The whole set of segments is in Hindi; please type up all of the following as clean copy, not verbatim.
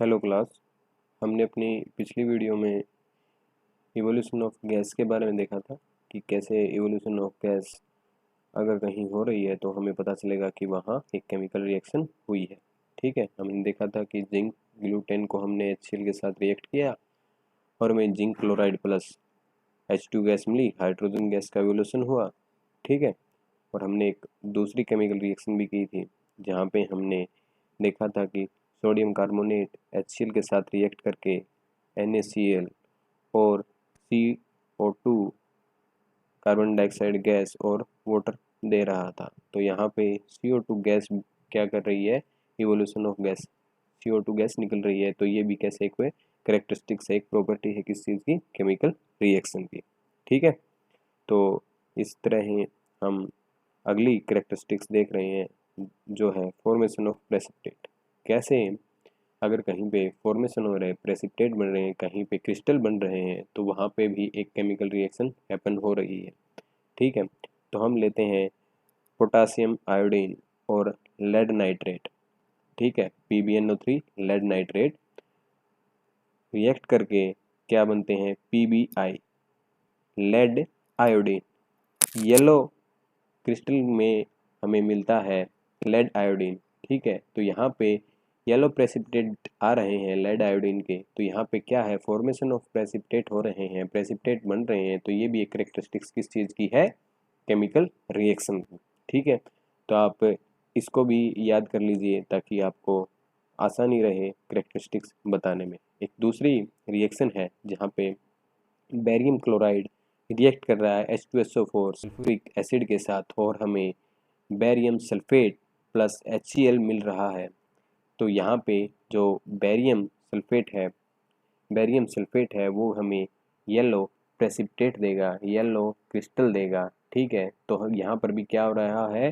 Hello class. हमने अपनी पिछली वीडियो में इवोल्यूशन ऑफ गैस के बारे में देखा था कि कैसे इवोल्यूशन ऑफ गैस अगर कहीं हो रही है तो हमें पता चलेगा कि वहाँ एक केमिकल रिएक्शन हुई है। ठीक है, हमने देखा था कि जिंक ग्लूटेन को हमने HCl के साथ रिएक्ट किया और हमें zinc chloride plus H2 gas मिली, हाइड्रोजन गैस का इवोल्यूशन हुआ। ठीक है, और हमने एक दूसरी केमिकल रिएक्शन भी की थी जहाँ पे हमने देखा था कि सोडियम कार्बोनेट HCl के साथ रिएक्ट करके NaCl और CO2 कार्बन डाइऑक्साइड गैस और वाटर दे रहा था। तो यहाँ पे CO2 गैस क्या कर रही है, evolution of gas, CO2 gas निकल रही है। तो ये भी कैसे एक करेक्टरिस्टिक्स है, एक प्रॉपर्टी है किस चीज़ की, केमिकल रिएक्शन की। ठीक है, तो इस तरह ही हम अगली करेक्टरिस्टिक्स देख रहे हैं जो है फॉर्मेशन ऑफ प्रेसिपिटेट। कैसे अगर कहीं पे फॉर्मेशन हो रहे हैं, प्रेसिपिटेट बन रहे हैं, कहीं पे क्रिस्टल बन रहे हैं, तो वहाँ पे भी एक केमिकल रिएक्शन हैपन हो रही है। ठीक है, तो हम लेते हैं पोटासियम आयोडीन और लेड नाइट्रेट। ठीक है, PbNO3 लेड नाइट्रेट रिएक्ट करके क्या बनते हैं, PbI lead iodine. Yellow crystal में हमें मिलता है लेड आयोडीन। ठीक है, तो यहाँ पे येलो प्रेसिपिटेट आ रहे हैं लेड आयोडीन के, तो यहाँ पे क्या है, फॉर्मेशन ऑफ प्रेसिपिटेट हो रहे हैं, प्रेसिपिटेट बन रहे हैं। तो ये भी एक करेक्टरिस्टिक्स किस चीज़ की है, केमिकल रिएक्शन की। ठीक है, तो आप इसको भी याद कर लीजिए ताकि आपको आसानी रहे करेक्टरिस्टिक्स बताने में। एक दूसरी रिएक्शन है जहाँ पे बेरियम क्लोराइड रिएक्ट कर रहा है H2SO4 सल्फ्यूरिक एसिड के साथ और हमें बेरियम सल्फेट प्लस HCl मिल रहा है। तो यहाँ पे जो बेरियम सल्फेट है वो हमें येलो प्रेसिपिटेट देगा, येलो क्रिस्टल देगा। ठीक है, तो हम यहाँ पर भी क्या हो रहा है,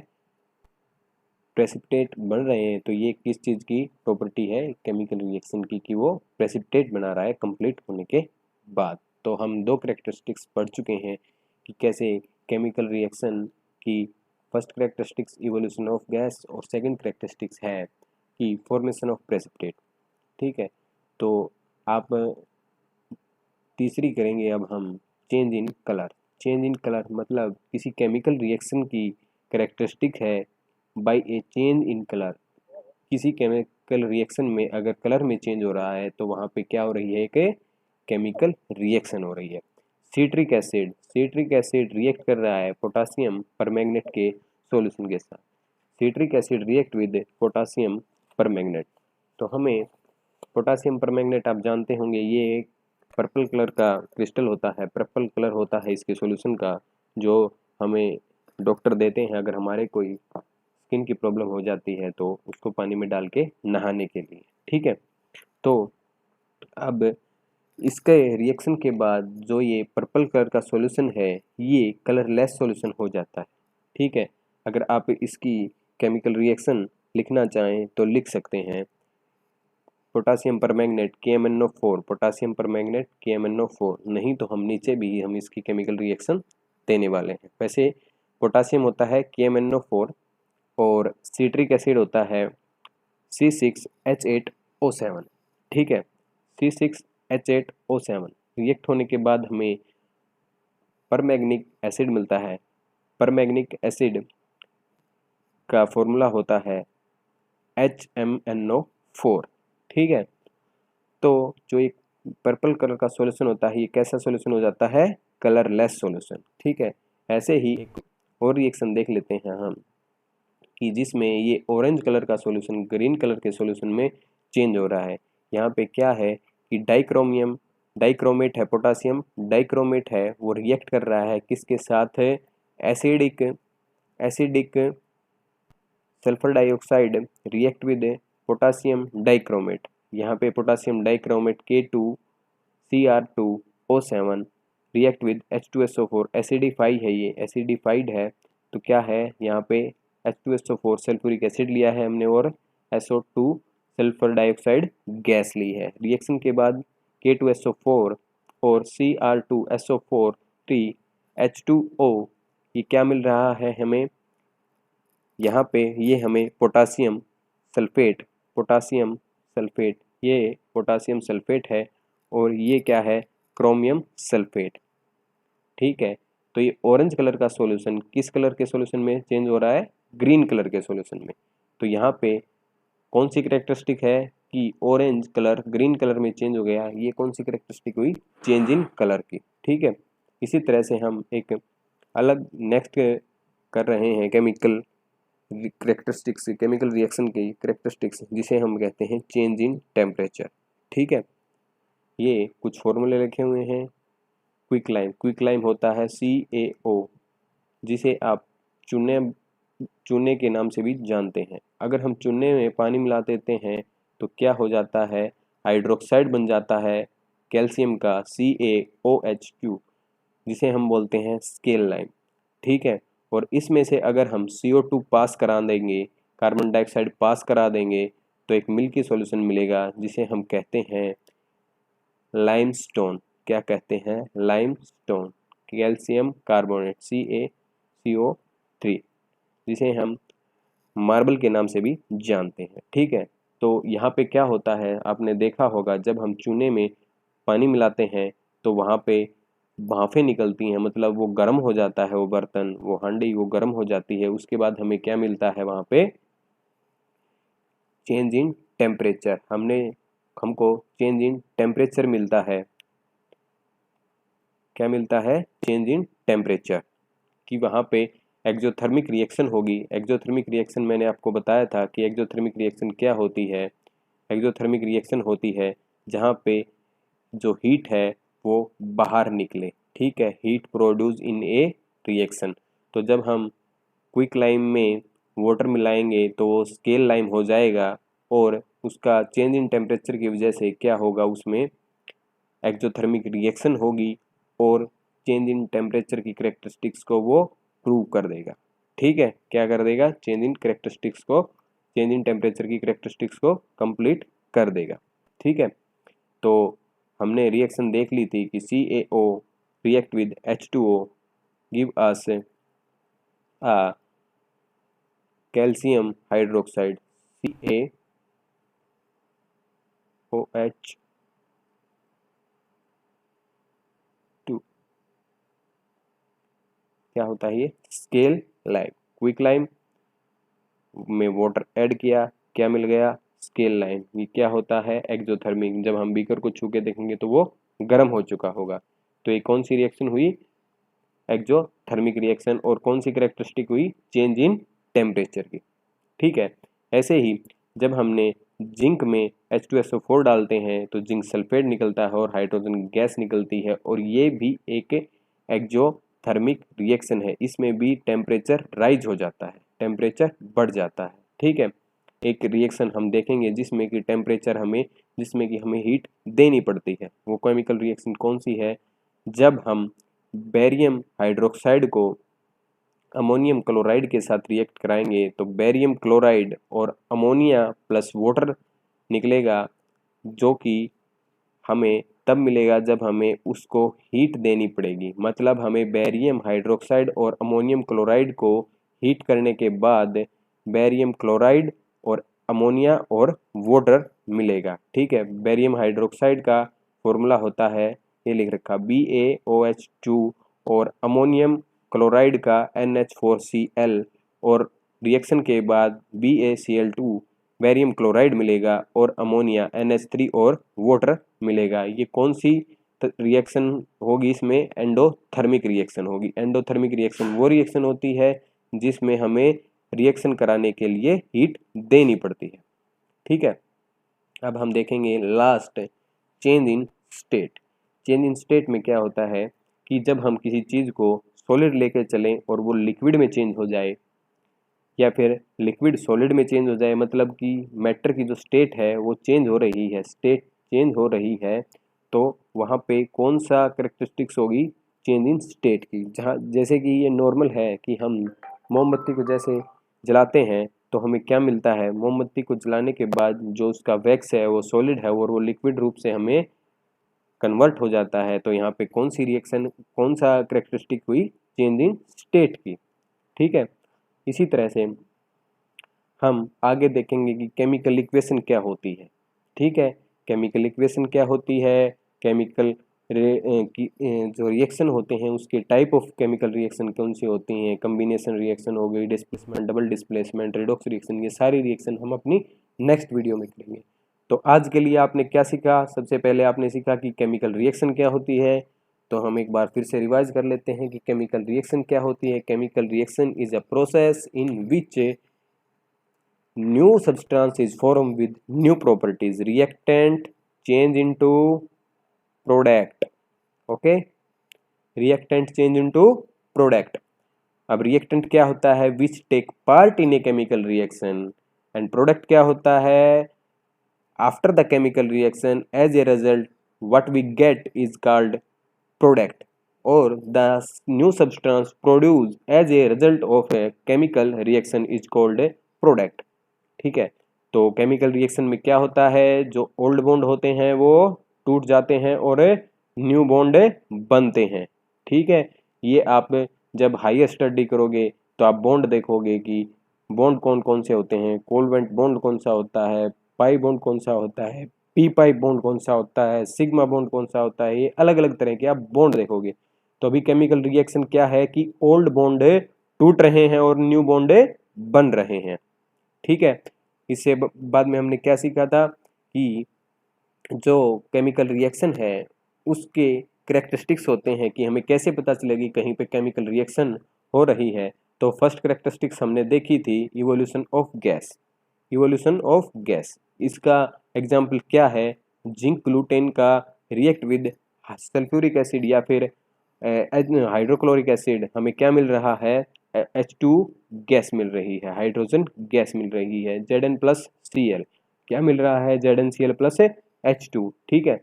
प्रेसिपिटेट बन रहे हैं। तो ये किस चीज़ की प्रॉपर्टी है, केमिकल रिएक्शन की, कि वो प्रेसिपिटेट बना रहा है कंप्लीट होने के बाद। तो हम दो करेक्टरिस्टिक्स पढ़ चुके हैं कि कैसे केमिकल रिएक्शन की first characteristics evolution of gas और सेकंड करेक्टरिस्टिक्स है कि फॉर्मेशन ऑफ प्रेसिपिटेट। ठीक है, तो आप तीसरी करेंगे अब हम change in colour. Change in colour मतलब किसी केमिकल रिएक्शन की करेक्टरिस्टिक है by a change in colour. किसी केमिकल रिएक्शन में अगर कलर में चेंज हो रहा है तो वहाँ पे क्या हो रही है, कि केमिकल रिएक्शन हो रही है। सिट्रिक एसिड रिएक्ट कर रहा है पोटासियम परमैंगनेट के सॉल्यूशन के साथ। Citric acid react with potassium permanganate. तो हमें पोटासियम परमैंगनेट आप जानते होंगे, ये एक पर्पल कलर का क्रिस्टल होता है, पर्पल कलर होता है इसके सॉल्यूशन का, जो हमें डॉक्टर देते हैं अगर हमारे कोई स्किन की प्रॉब्लम हो जाती है तो उसको पानी में डाल के नहाने के लिए। ठीक है, तो अब इसके रिएक्शन के बाद जो ये पर्पल कलर का सॉल्यूशन है ये कलरलेस सॉल्यूशन हो जाता है। ठीक है, अगर आप इसकी केमिकल रिएक्शन लिखना चाहें तो लिख सकते हैं potassium permanganate KMnO4, potassium permanganate KMnO4। नहीं तो हम नीचे भी हम इसकी केमिकल रिएक्शन देने वाले हैं। वैसे पोटासियम होता है KMnO4 और सिट्रिक एसिड होता है C6H8O7। ठीक है, C6H8O7 रिएक्ट होने के बाद हमें परमैंगनिक एसिड मिलता है। परमैंगनिक एसिड का फॉर्मूला होता है HMnO4। ठीक है, तो जो एक पर्पल कलर का सॉल्यूशन होता है ये कैसा सॉल्यूशन हो जाता है, कलरलेस सॉल्यूशन। ठीक है, ऐसे ही एक और रिएक्शन देख लेते हैं हम कि जिसमें ये ऑरेंज कलर का सॉल्यूशन ग्रीन कलर के सॉल्यूशन में चेंज हो रहा है। यहाँ पे क्या है कि डाइक्रोमेट है, पोटासियम डाइक्रोमेट है, वो रिएक्ट कर रहा है किसके साथ, acidic sulphur dioxide react with potassium dichromate. यहाँ पे potassium dichromate K2Cr2O7 react with H2SO4, acidify है, ये एसिडिफाइड है। तो क्या है यहाँ पे, H2SO4 सल्फ्यूरिक एसिड लिया है हमने और SO2 सल्फर डाइऑक्साइड गैस ली है। रिएक्शन के बाद K2SO4 और Cr2SO4 H2O, ये क्या मिल रहा है हमें, यहाँ पे ये हमें पोटासियम सल्फेट ये पोटासियम सल्फेट है और ये क्या है, क्रोमियम सल्फेट। ठीक है, तो ये ऑरेंज कलर का सॉल्यूशन किस कलर के सॉल्यूशन में चेंज हो रहा है, ग्रीन कलर के सॉल्यूशन में। तो यहाँ पे कौन सी करेक्टरिस्टिक है कि ऑरेंज कलर ग्रीन कलर में चेंज हो गया, ये कौन सी करेक्टरिस्टिक हुई, चेंज इन कलर की। ठीक है, इसी तरह से हम एक अलग नेक्स्ट कर रहे हैं केमिकल करेक्टरिस्टिक्स, केमिकल रिएक्शन की करेक्टरिस्टिक्स, जिसे हम कहते हैं चेंज इन टेम्परेचर। ठीक है, ये कुछ फॉर्मूले लिखे हुए हैं। क्विक लाइम होता है CaO, जिसे आप चूने चूने के नाम से भी जानते हैं। अगर हम चूने में पानी मिला देते हैं तो क्या हो जाता है, हाइड्रोक्साइड बन जाता है कैल्शियम का CaOH2, जिसे हम बोलते हैं स्केल लाइम। ठीक है, और इसमें से अगर हम CO2 पास करा देंगे, कार्बन डाइऑक्साइड पास करा देंगे, तो एक मिल्की सॉल्यूशन मिलेगा जिसे हम कहते हैं लाइमस्टोन। क्या कहते हैं, लाइमस्टोन, कैल्शियम कार्बोनेट CaCO3, जिसे हम मार्बल के नाम से भी जानते हैं। ठीक है, तो यहाँ पे क्या होता है, आपने देखा होगा जब हम चूने में पानी मिलाते हैं तो वहाँ पे भाफें निकलती हैं, मतलब वो गर्म हो जाता है, वो बर्तन, वो हांडी, वो गर्म हो जाती है। उसके बाद हमें क्या मिलता है वहाँ पे, चेंज इन टेम्परेचर। हमको चेंज इन टेम्परेचर मिलता है। क्या मिलता है, चेंज इन टेम्परेचर, कि वहाँ पे एक्जोथर्मिक रिएक्शन होगी। एक्जोथर्मिक रिएक्शन मैंने आपको बताया था कि एक्जोथर्मिक रिएक्शन क्या होती है। एक्जोथर्मिक रिएक्शन होती है जहाँ पे जो हीट है वो बाहर निकले। ठीक है, heat produce in A reaction. तो जब हम क्विक लाइम में वाटर मिलाएंगे तो वो स्केल लाइम हो जाएगा, और उसका चेंज इन टेम्परेचर की वजह से क्या होगा, उसमें एक्जोथर्मिक रिएक्शन होगी और चेंज इन टेम्परेचर की करेक्टरिस्टिक्स को वो प्रूव कर देगा। ठीक है, क्या कर देगा, चेंज इन करेक्टरिस्टिक्स को, चेंज इन टेम्परेचर की करेक्टरिस्टिक्स को कंप्लीट कर देगा। ठीक है, तो हमने रिएक्शन देख ली थी कि CaO react with H2O give us a calcium hydroxide CaOH2। क्या होता है ये, स्केल लाइम। क्विक लाइम में वाटर ऐड किया, क्या मिल गया, स्केल लाइम। ये क्या होता है, एक्जोथर्मिक। जब हम बीकर को छू के देखेंगे तो वो गर्म हो चुका होगा। तो ये कौन सी रिएक्शन हुई, एक्जोथर्मिक रिएक्शन। और कौन सी करेक्टरिस्टिक हुई, चेंज इन टेम्परेचर की। ठीक है, ऐसे ही जब हमने जिंक में H2SO4 डालते हैं तो जिंक सल्फेट निकलता है और हाइड्रोजन गैस निकलती है, और ये भी एक एक्जोथर्मिक रिएक्शन है। इसमें भी टेम्परेचर राइज हो जाता है, टेम्परेचर बढ़ जाता है। ठीक है, एक रिएक्शन हम देखेंगे जिसमें कि जिसमें कि हमें हीट देनी पड़ती है। वो केमिकल रिएक्शन कौन सी है, जब हम बेरियम हाइड्रोक्साइड को अमोनियम क्लोराइड के साथ रिएक्ट कराएंगे तो बेरियम क्लोराइड और अमोनिया प्लस वाटर निकलेगा, जो कि हमें तब मिलेगा जब हमें उसको हीट देनी पड़ेगी। मतलब हमें बेरियम हाइड्रोक्साइड और अमोनियम क्लोराइड को हीट करने के बाद बेरियम क्लोराइड और अमोनिया और वाटर मिलेगा। ठीक है, बेरियम हाइड्रोक्साइड का फॉर्मूला होता है, ये लिख रखा, BaOH2, और अमोनियम क्लोराइड का NH4Cl, और रिएक्शन के बाद BaCl2 बेरियम क्लोराइड मिलेगा और अमोनिया NH3 और वाटर मिलेगा। ये कौन सी रिएक्शन होगी, इसमें एंडोथर्मिक रिएक्शन होगी। एंडोथर्मिक रिएक्शन वो रिएक्शन होती है जिसमें हमें रिएक्शन कराने के लिए हीट देनी पड़ती है। ठीक है, अब हम देखेंगे last, change in state. Change in state में क्या होता है कि जब हम किसी चीज़ को सॉलिड लेके चलें और वो लिक्विड में चेंज हो जाए, या फिर लिक्विड सॉलिड में चेंज हो जाए, मतलब कि मैटर की जो स्टेट है वो चेंज हो रही है, स्टेट चेंज हो रही है, तो वहाँ पे कौन सा करेक्टरिस्टिक्स होगी, चेंज इन स्टेट की। जहाँ जैसे कि ये नॉर्मल है कि हम मोमबत्ती को जैसे जलाते हैं तो हमें क्या मिलता है, मोमबत्ती को जलाने के बाद जो उसका वैक्स है वो सॉलिड है और वो लिक्विड रूप से हमें कन्वर्ट हो जाता है। तो यहाँ पे कौन सी रिएक्शन, कौन सा करेक्टरिस्टिक हुई, चेंज इन स्टेट की। ठीक है, इसी तरह से हम आगे देखेंगे कि केमिकल इक्वेशन क्या होती है। ठीक है, केमिकल इक्वेशन क्या होती है, केमिकल जो रिएक्शन होते हैं उसके टाइप ऑफ केमिकल रिएक्शन कौन सी होती हैं, कम्बिनेशन रिएक्शन हो गई, displacement, double displacement, redox reaction, ये सारी रिएक्शन हम अपनी नेक्स्ट वीडियो में करेंगे। तो आज के लिए आपने क्या सीखा? सबसे पहले आपने सीखा कि केमिकल रिएक्शन क्या होती है। तो हम एक बार फिर से रिवाइज कर लेते हैं कि केमिकल रिएक्शन क्या होती है। Chemical reaction is a process in which new substance is form with new properties, reactant change into product. Okay, reactant change into product. अब रिएक्टेंट क्या होता है? Which take part in a chemical reaction, and product क्या होता है? After the chemical reaction as a result what we get is called product, or the new substance produced as a result of a chemical reaction is called a product। ठीक है, तो केमिकल रिएक्शन में क्या होता है? जो ओल्ड बॉन्ड होते हैं वो टूट जाते हैं और न्यू बॉन्ड बनते हैं। ठीक है, ये आप जब हायर स्टडी करोगे तो आप बॉन्ड देखोगे कि बॉन्ड कौन कौन से होते हैं, कोवलेंट बॉन्ड कौन सा होता है, पाई बॉन्ड कौन सा होता है, पी पाई बॉन्ड कौन सा होता है, सिग्मा बॉन्ड कौन सा होता है, ये अलग अलग तरह के आप बॉन्ड देखोगे। तो अभी केमिकल रिएक्शन क्या है कि ओल्ड बॉन्ड टूट रहे हैं और न्यू बॉन्ड बन रहे हैं। ठीक है, इससे बाद में हमने क्या सीखा था कि जो केमिकल रिएक्शन है उसके कैरेक्टरिस्टिक्स होते हैं कि हमें कैसे पता चलेगी कहीं पे केमिकल रिएक्शन हो रही है। तो फर्स्ट कैरेक्टरिस्टिक्स हमने देखी थी evolution of gas. Evolution of gas, इसका एग्जाम्पल क्या है? जिंक ग्लूटेन का रिएक्ट विद सल्फ्यूरिक एसिड या फिर हाइड्रोक्लोरिक एसिड, हमें क्या मिल रहा है? H2 गैस मिल रही है, हाइड्रोजन गैस मिल रही है, Zn+Cl क्या मिल रहा है? Zn+Cl+H2। ठीक है,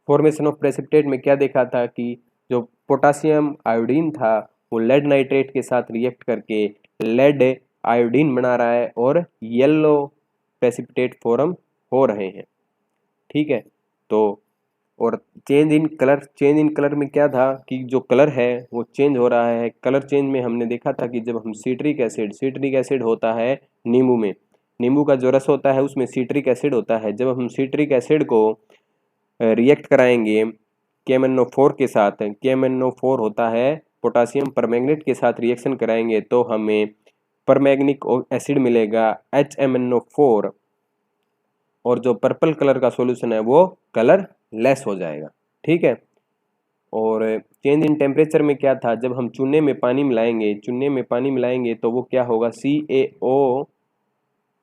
फॉर्मेशन ऑफ प्रेसिपिटेट में क्या देखा था कि जो पोटासियम आयोडीन था वो लेड नाइट्रेट के साथ रिएक्ट करके लेड आयोडीन बना रहा है और येलो प्रेसिपिटेट फॉर्म हो रहे हैं। ठीक है, तो और change in colour, change in colour में क्या था कि जो कलर है वो चेंज हो रहा है। कलर चेंज में हमने देखा था कि जब हम सिट्रिक एसिड होता है नींबू में, नींबू का जो रस होता है उसमें सिट्रिक एसिड होता है। जब हम सिट्रिक एसिड को रिएक्ट कराएंगे KMnO4 के साथ, KMnO4 होता है पोटासियम परमैंगनेट के साथ रिएक्शन कराएंगे तो हमें परमैंगनिक एसिड मिलेगा HMnO4, और जो पर्पल कलर का सॉल्यूशन है वो कलर लेस हो जाएगा। ठीक है, और चेंज इन टेम्परेचर में क्या था? जब हम चूने में पानी मिलाएंगे तो वो क्या होगा? CaO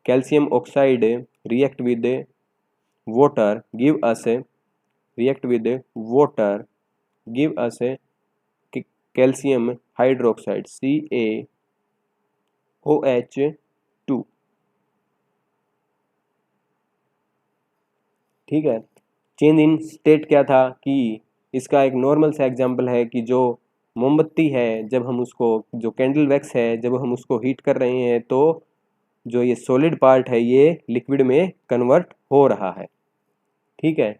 calcium oxide react with water give us calcium hydroxide CaOH2। ठीक है, चेंज इन स्टेट क्या था कि इसका एक नॉर्मल सा एग्जांपल है कि जो मोमबत्ती है, जब हम उसको, जो कैंडल वैक्स है, जब हम उसको हीट कर रहे हैं तो जो ये सॉलिड पार्ट है ये लिक्विड में कन्वर्ट हो रहा है। ठीक है,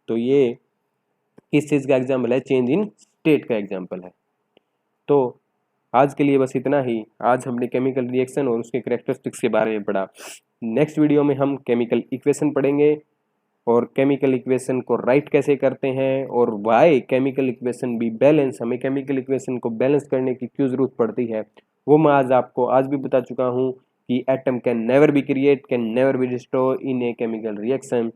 तो ये किस चीज़ का एग्जाम्पल है? चेंज इन स्टेट का एग्जाम्पल है। तो आज के लिए बस इतना ही। आज हमने केमिकल रिएक्शन और उसके कैरेक्टरिस्टिक्स के बारे में पढ़ा। नेक्स्ट वीडियो में हम केमिकल इक्वेशन पढ़ेंगे और केमिकल इक्वेशन को राइट कैसे करते हैं, और why chemical equation be balance, हमें केमिकल इक्वेशन को बैलेंस करने की क्यों ज़रूरत पड़ती है वो मैं आज भी बता चुका हूँ कि atom can never be create, can never be destroy in a chemical reaction.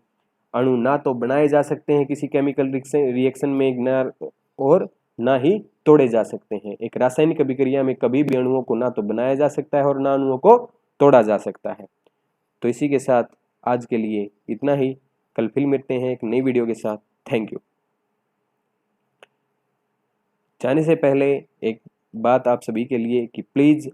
अणु ना तो बनाए जा सकते हैं किसी केमिकल रिएक्शन में, और ना ही तोड़े जा सकते हैं। एक रासायनिक अभिक्रिया में कभी भी अणुओं को ना तो बनाया जा सकता है और ना अणुओं को तोड़ा जा सकता है। तो इसी के साथ आज के लिए इतना ही। कल फिर मिलते हैं एक नई वीडियो के साथ। Thank you. जाने से पहले एक बात आप सभी के लिए कि प्लीज़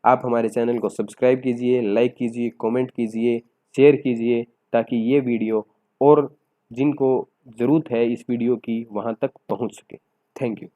आप हमारे चैनल को सब्सक्राइब कीजिए, लाइक कीजिए, कमेंट कीजिए, शेयर कीजिए, ताकि ये वीडियो और जिनको ज़रूरत है इस वीडियो की वहाँ तक पहुँच सके। Thank you.